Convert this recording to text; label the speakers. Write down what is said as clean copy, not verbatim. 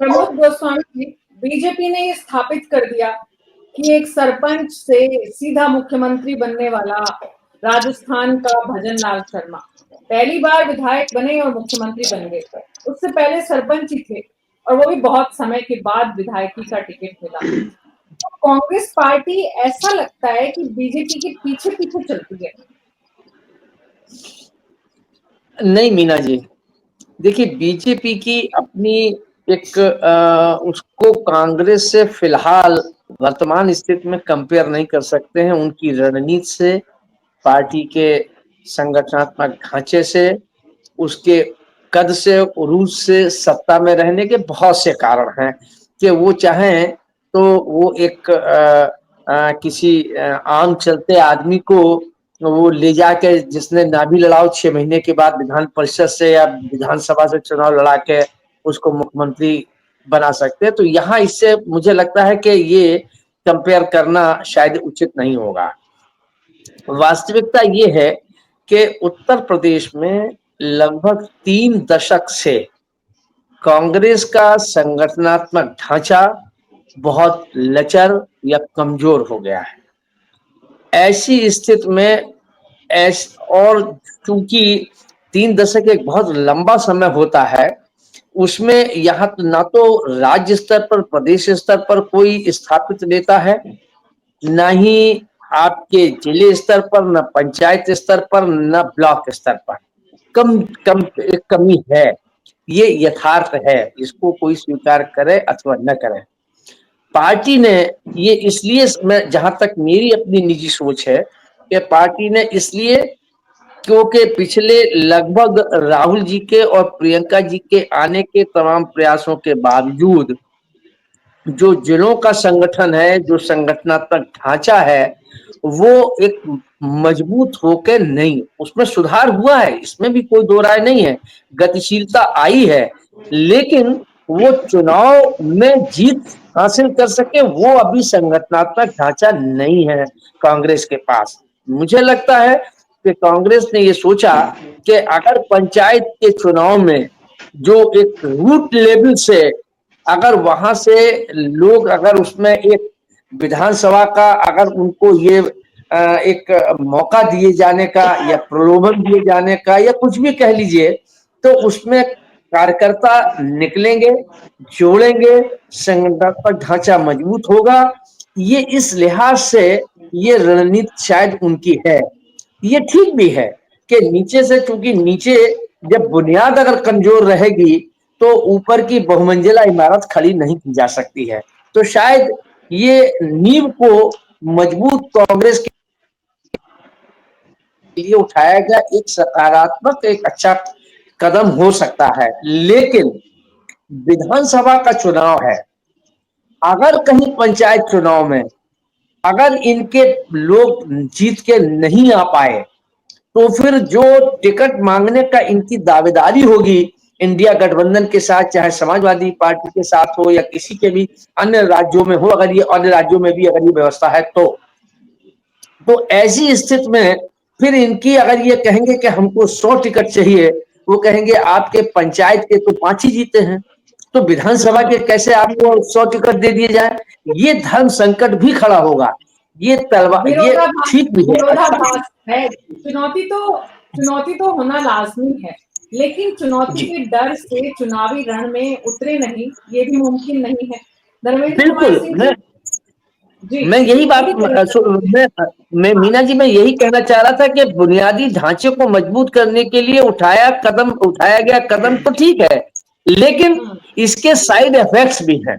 Speaker 1: Pramod Goswami ji, BJP ने ये स्थापित कर दिया कि एक सरपंच से सीधा मुख्यमंत्री बनने वाला राजस्थान का भजन लाल शर्मा पहली बार विधायक बने और मुख्यमंत्री बन गए। उससे पहले सरपंच ही थे और वो भी बहुत समय के बाद विधायकी का टिकट मिला। तो कांग्रेस पार्टी ऐसा लगता है कि बीजेपी के पीछे पीछे चलती है।
Speaker 2: नहीं मीना जी, देखिए बीजेपी की अपनी एक उसको कांग्रेस से फिलहाल वर्तमान स्थिति में कंपेयर नहीं कर सकते हैं। उनकी रणनीति से, पार्टी के संगठनात्मक ढांचे से, उसके कद से, उरूज से, सत्ता में रहने के बहुत से कारण हैं कि वो चाहें तो वो एक किसी आम चलते आदमी को वो ले जाके, जिसने नाभि लड़ाओ 6 महीने के बाद विधान परिषद से या विधानसभा से चुनाव लड़ा के उसको मुख्यमंत्री बना सकते हैं। तो यहाँ इससे मुझे लगता है कि ये कंपेयर करना शायद उचित नहीं होगा। वास्तविकता ये है कि उत्तर प्रदेश में लगभग 3 दशक से कांग्रेस का संगठनात्मक ढांचा बहुत लचर या कमजोर हो गया है। ऐसी स्थिति में और चूंकि 3 दशक एक बहुत लंबा समय होता है, उसमें यहाँ ना तो राज्य स्तर पर, प्रदेश स्तर पर कोई स्थापित नेता है, ना ही आपके जिले स्तर पर, न पंचायत स्तर पर, न ब्लॉक स्तर पर। एक कमी है, ये यथार्थ है, इसको कोई स्वीकार करे अथवा न करे। पार्टी ने ये इसलिए, मैं जहां तक मेरी अपनी निजी सोच है कि पार्टी ने इसलिए, क्योंकि पिछले लगभग राहुल जी के और प्रियंका जी के आने के तमाम प्रयासों के बावजूद जो जिलों का संगठन है, जो संगठनात्मक ढांचा है, वो एक मजबूत होकर नहीं, उसमें सुधार हुआ है, इसमें भी कोई दो राय नहीं है, गतिशीलता आई है, लेकिन वो चुनाव में जीत हासिल कर सके वो अभी संगठनात्मक ढांचा नहीं है कांग्रेस के पास। मुझे लगता है कि कांग्रेस ने ये सोचा कि अगर पंचायत के चुनाव में जो एक रूट लेवल से, अगर वहां से लोग, अगर उसमें एक विधानसभा का अगर उनको ये एक मौका दिए जाने का या प्रलोभन दिए जाने का या कुछ भी कह लीजिए, तो उसमें कार्यकर्ता निकलेंगे, जोड़ेंगे, संगठनात्मक ढांचा मजबूत होगा। ये इस लिहाज से ये रणनीति शायद उनकी है। ये ठीक भी है कि नीचे से, क्योंकि नीचे जब बुनियाद अगर कमजोर रहेगी तो ऊपर की बहुमंजिला इमारत खड़ी नहीं की जा सकती है। तो शायद ये नींव को मजबूत कांग्रेस के लिए उठाया गया एक सकारात्मक, एक अच्छा कदम हो सकता है। लेकिन विधानसभा का चुनाव है, अगर कहीं पंचायत चुनाव में अगर इनके लोग जीत के नहीं आ पाए, तो फिर जो टिकट मांगने का इनकी दावेदारी होगी इंडिया गठबंधन के साथ, चाहे समाजवादी पार्टी के साथ हो या किसी के भी अन्य राज्यों में हो, अगर ये अन्य राज्यों में भी अगर ये व्यवस्था है तो ऐसी स्थिति में फिर इनकी, अगर ये कहेंगे कि हमको 100 टिकट चाहिए, वो कहेंगे आपके पंचायत के तो 5 ही जीते हैं, तो विधानसभा के कैसे आपको 100 टिकट दे दिए जाए। ये धर्म संकट भी खड़ा होगा। ये तलवार, ये ठीक भी है।
Speaker 1: चुनौती तो होना लाजमी है, लेकिन चुनौती के डर से चुनावी रण में उतरे नहीं, ये भी मुमकिन नहीं है।
Speaker 2: बिल्कुल, मैं यही बात, मैं मीना जी, मैं यही कहना चाह रहा था कि बुनियादी ढांचे को मजबूत करने के लिए उठाया गया कदम तो ठीक है, लेकिन इसके साइड इफेक्ट्स भी हैं।